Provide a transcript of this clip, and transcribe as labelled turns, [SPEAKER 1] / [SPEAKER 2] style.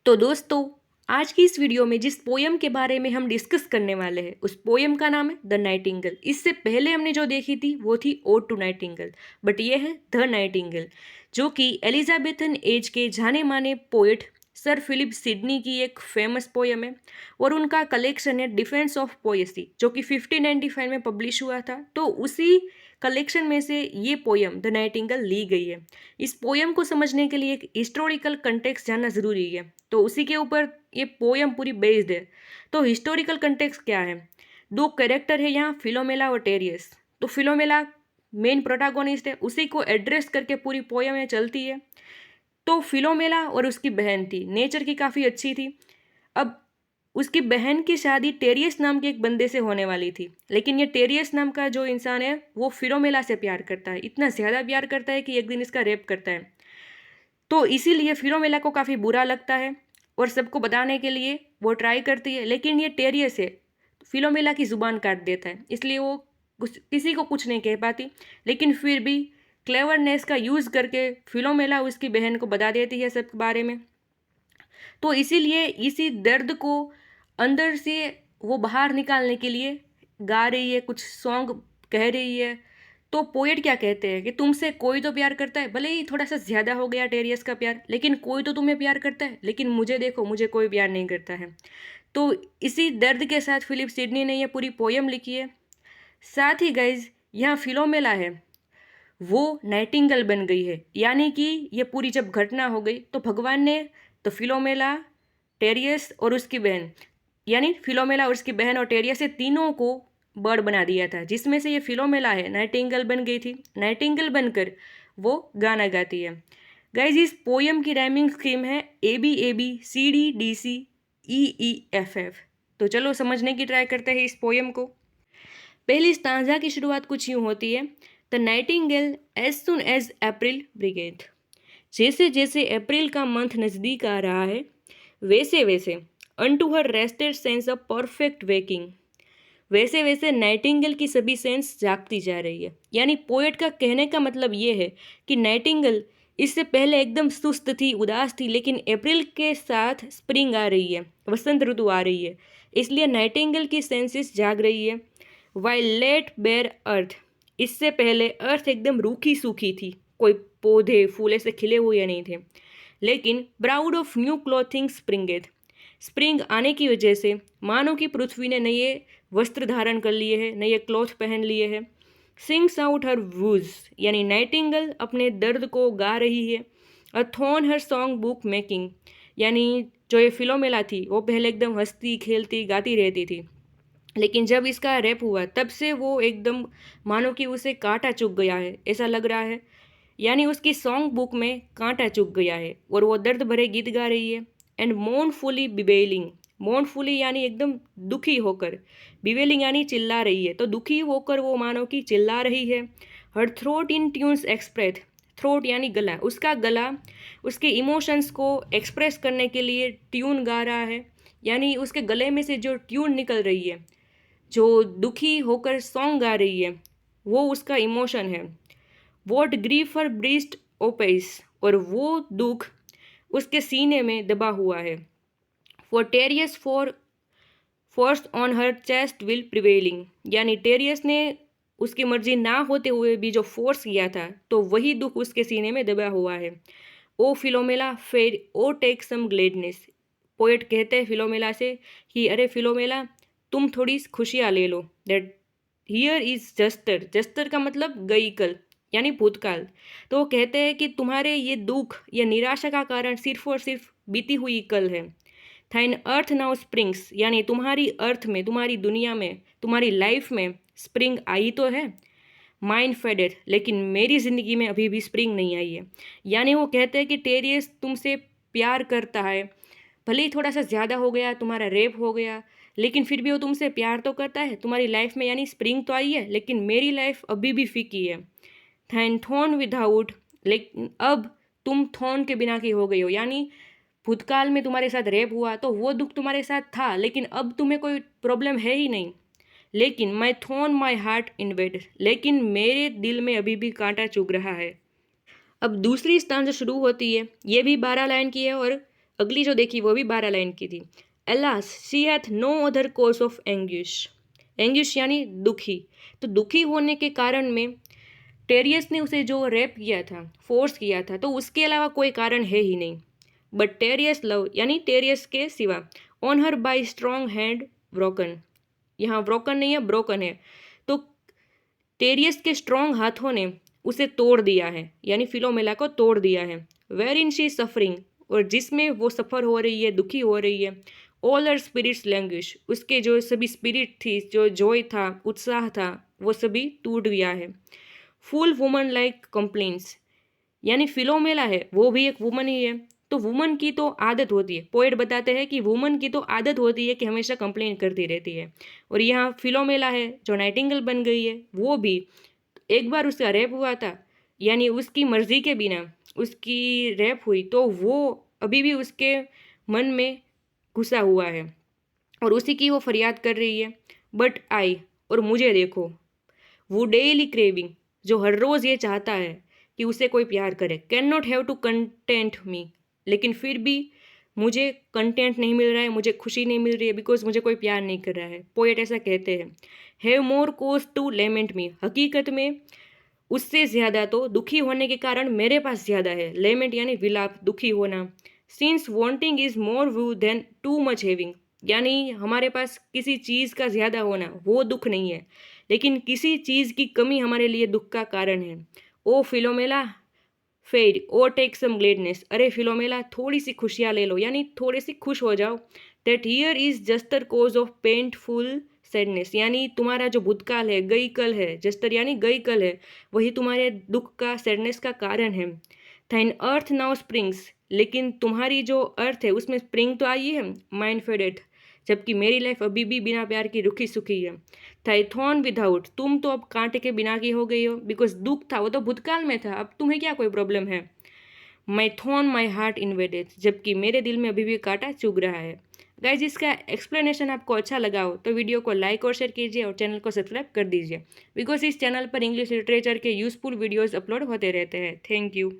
[SPEAKER 1] तो दोस्तों, आज की इस वीडियो में जिस पोयम के बारे में हम डिस्कस करने वाले हैं उस पोयम का नाम है द नाइटिंगेल। इससे पहले हमने जो देखी थी वो थी ओड टू नाइटिंगेल, बट ये है द नाइटिंगेल, जो कि एलिजाबेथन एज के जाने माने पोएट सर फिलिप सिडनी की एक फेमस पोयम है। और उनका कलेक्शन है डिफेंस ऑफ पोएसी, जो कि 1595 में पब्लिश हुआ था। तो उसी कलेक्शन में से ये पोयम द नाइटिंगेल ली गई है। इस पोयम को समझने के लिए एक हिस्टोरिकल कंटेक्स्ट जानना ज़रूरी है, तो उसी के ऊपर ये पोयम पूरी बेस्ड है। तो हिस्टोरिकल कंटेक्स्ट क्या है? दो कैरेक्टर है यहाँ, फिलोमेला और टेरियस। तो फिलोमेला मेन प्रोटागोनिस्ट है, उसी को एड्रेस करके पूरी पोयम में चलती है। तो फिलोमेला और उसकी बहन थी, नेचर की काफ़ी अच्छी थी। अब उसकी बहन की शादी टेरियस नाम के एक बंदे से होने वाली थी, लेकिन ये टेरियस नाम का जो इंसान है वो फिलोमेला से प्यार करता है, इतना ज़्यादा प्यार करता है कि एक दिन इसका रेप करता है। तो इसीलिए फिलोमेला को काफ़ी बुरा लगता है और सबको बताने के लिए वो ट्राई करती है, लेकिन ये टेरियस है फिलोमेला की ज़ुबान काट देता है, इसलिए वो किसी को कुछ नहीं कह पाती। लेकिन फिर भी क्लेवरनेस का यूज़ करके फिलोमेला उसकी बहन को बता देती है सब बारे में। तो इसीलिए इसी दर्द को अंदर से वो बाहर निकालने के लिए गा रही है, कुछ सॉन्ग कह रही है। तो पोएट क्या कहते हैं कि तुमसे कोई तो प्यार करता है, भले ही थोड़ा सा ज़्यादा हो गया टेरियस का प्यार, लेकिन कोई तो तुम्हें प्यार करता है, लेकिन मुझे देखो, मुझे कोई प्यार नहीं करता है। तो इसी दर्द के साथ फिलिप सिडनी ने यह पूरी पोयम लिखी है। साथ ही गाइज, यहाँ फिलोमेला है वो नाइटिंगेल बन गई है, यानी कि ये पूरी जब घटना हो गई तो भगवान ने तो फिलोमेला, टेरियस और उसकी बहन, यानी फिलोमेला और उसकी बहन और टेरियस से तीनों को बर्ड बना दिया था, जिसमें से ये फिलोमेला है नाइटिंगेल बन गई थी। नाइटिंगेल बनकर वो गाना गाती है। गाइज, इस पोयम की राइमिंग स्कीम है ABAB CD DC EEFF। तो चलो समझने की ट्राई करते हैं इस पोयम को। पहली स्टांजा की शुरुआत कुछ यूँ होती है, the nightingale as soon as April bringeth. जैसे जैसे अप्रैल का मंथ नज़दीक आ रहा है, वैसे वैसे unto her rested sense of perfect waking, वैसे वैसे नाइटिंगेल की सभी सेंस जागती जा रही है। यानी पोएट का कहने का मतलब ये है कि नाइटिंगेल इससे पहले एकदम सुस्त थी, उदास थी, लेकिन अप्रैल के साथ स्प्रिंग आ रही है, वसंत ऋतु आ रही है, इसलिए नाइटिंगेल की सेंसेस जाग रही है। वाइल लेट बेयर अर्थ, इससे पहले अर्थ एकदम रूखी सूखी थी, कोई पौधे फूल ऐसे खिले हुए नहीं थे, लेकिन प्राउड ऑफ न्यू क्लॉथिंग स्प्रिंगेथ, स्प्रिंग आने की वजह से मानो कि पृथ्वी ने नए वस्त्र धारण कर लिए हैं, नए क्लॉथ पहन लिए हैं। सिंग्स आउट हर वूज, यानी नाइटिंगेल अपने दर्द को गा रही है। अ थॉन हर सॉन्ग बुक मेकिंग, यानी जो ये फिलोमेला थी वो पहले एकदम हंसती खेलती गाती रहती थी, लेकिन जब इसका रैप हुआ तब से वो एकदम मानो कि उसे कांटा चुभ गया है, ऐसा लग रहा है। यानी उसकी सॉन्ग बुक में कांटा चुभ गया है और वो दर्द भरे गीत गा रही है। एंड मोurnfully बिवेलिंग, मोurnfully यानी एकदम दुखी होकर, बिवेलिंग यानी चिल्ला रही है, तो दुखी होकर वो मानो कि चिल्ला रही है। हर थ्रोट इन ट्यून्स एक्सप्रेस, थ्रोट यानी गला, उसका गला उसके इमोशंस को एक्सप्रेस करने के लिए ट्यून गा रहा है, यानी उसके गले में से जो ट्यून निकल रही है, जो दुखी होकर सॉन्ग गा रही है, वो उसका इमोशन है। What grief her breast opes, और वो दुख उसके सीने में दबा हुआ है। For Tereus for force on her chest will prevailing, यानी टेरियस ने उसकी मर्जी ना होते हुए भी जो फोर्स किया था, तो वही दुख उसके सीने में दबा हुआ है। ओ फिलोमेला फेर ओ टेक सम ग्लेडनेस, पोएट कहते हैं फिलोमेला से कि अरे फिलोमेला, तुम थोड़ी खुशियाँ ले लो। That here is jester, jester का मतलब गई कल, यानी भूतकाल। तो वो कहते हैं कि तुम्हारे ये दुख या निराशा का कारण सिर्फ और सिर्फ बीती हुई कल है। थाइन अर्थ नाउ स्प्रिंग्स, यानी तुम्हारी अर्थ में, तुम्हारी दुनिया में, तुम्हारी लाइफ में स्प्रिंग आई तो है। माइंड फेडेड, लेकिन मेरी ज़िंदगी में अभी भी स्प्रिंग नहीं आई है। यानी वो कहते हैं कि टेरियस तुमसे प्यार करता है, भले ही थोड़ा सा ज़्यादा हो गया, तुम्हारा रेप हो गया, लेकिन फिर भी वो तुमसे प्यार तो करता है तुम्हारी लाइफ में, यानी स्प्रिंग तो आई है, लेकिन मेरी लाइफ अभी भी फीकी है। थैन थॉर्न विदाउट, लेकिन अब तुम थॉर्न के बिना की हो गई हो, यानी भूतकाल में तुम्हारे साथ रेप हुआ तो वो दुख तुम्हारे साथ था, लेकिन अब तुम्हें कोई प्रॉब्लम है ही नहीं। लेकिन माई थॉर्न माई हार्ट इन्वेड, लेकिन मेरे दिल में अभी भी कांटा चुभ रहा है। अब दूसरी स्टांजा शुरू होती है, ये भी 12 लाइन की है और अगली जो देखी वो भी 12 लाइन की थी। Alas she hath no other cause of anguish, anguish यानी दुखी। तो दुखी होने के कारण में टेरियस ने उसे जो रेप किया था, फोर्स किया था, तो उसके अलावा कोई कारण है ही नहीं। बट टेरियस लव यानी टेरियस के सिवा, on her by strong hand broken, यहाँ ब्रोकन नहीं है ब्रोकन है। तो टेरियस के स्ट्रॉन्ग हाथों ने उसे तोड़ दिया है, यानी फिलोमेला को तोड़ दिया है। वेर इन शी सफरिंग, और जिसमें वो सफ़र हो रही है, दुखी हो रही है। ऑल हर स्पिरिट्स लैंग्वेज, उसके जो सभी स्पिरिट थी, जो जॉय था, उत्साह था, वो सभी टूट गया है। फुल वुमन लाइक कंप्लेंट्स, यानी फिलोमेला है वो भी एक वुमन ही है। तो वुमन की तो आदत होती है, पोएट बताते हैं कि वुमन की तो आदत होती है कि हमेशा कंप्लेन करती रहती है। और यहाँ फिलोमेला है जो नाइटिंगेल बन गई है, वो भी एक बार उसका रेप हुआ था, यानी उसकी मर्जी के बिना उसकी रेप हुई, तो वो अभी भी उसके मन में घुसा हुआ है और उसी की वो फरियाद कर रही है। बट आई, और मुझे देखो, वो डेली क्रेविंग, जो हर रोज़ ये चाहता है कि उसे कोई प्यार करे, can not have to content me, लेकिन फिर भी मुझे कंटेंट नहीं मिल रहा है, मुझे खुशी नहीं मिल रही है, बिकॉज मुझे कोई प्यार नहीं कर रहा है। पोएट ऐसा कहते हैं। हैव मोर कोज टू लेमेंट मी, हकीकत में उससे ज़्यादा तो दुखी होने के कारण मेरे पास ज़्यादा है। लेमेंट यानी विलाप, दुखी होना। Since wanting is more woe than too much having, यानी हमारे पास किसी चीज़ का ज़्यादा होना वो दुख नहीं है, लेकिन किसी चीज़ की कमी हमारे लिए दुख का कारण है। ओ फिलोमेला फेड ओ टेक सम ग्लेडनेस, अरे फिलोमेला थोड़ी सी खुशियाँ ले लो, यानी थोड़े से खुश हो जाओ। That here is jester cause of painful sadness, यानी तुम्हारा जो भूतकाल है, गई कल है, जस्टर यानी गई कल है, वही तुम्हारे दुख का, सैडनेस का कारण है। थाइन अर्थ नाउ स्प्रिंग्स, लेकिन तुम्हारी जो अर्थ है उसमें स्प्रिंग तो आई है, माइंड फेडेड, जबकि मेरी लाइफ अभी भी बिना प्यार की रुखी सुखी है। थाइथॉन विदाउट, तुम तो अब कांटे के बिना की हो गई हो, बिकॉज दुख था वो तो भूतकाल में था, अब तुम्हें क्या कोई प्रॉब्लम है। माई थॉन माई हार्ट इन्वेडेड, जबकि मेरे दिल में अभी भी कांटा चुभ रहा है। गाइज, इसका एक्सप्लेनेशन आपको अच्छा लगा हो तो वीडियो को लाइक और शेयर कीजिए और चैनल को सब्सक्राइब कर दीजिए, बिकॉज इस चैनल पर इंग्लिश लिटरेचर के यूजफुल वीडियोज़ अपलोड होते रहते हैं। Thank you.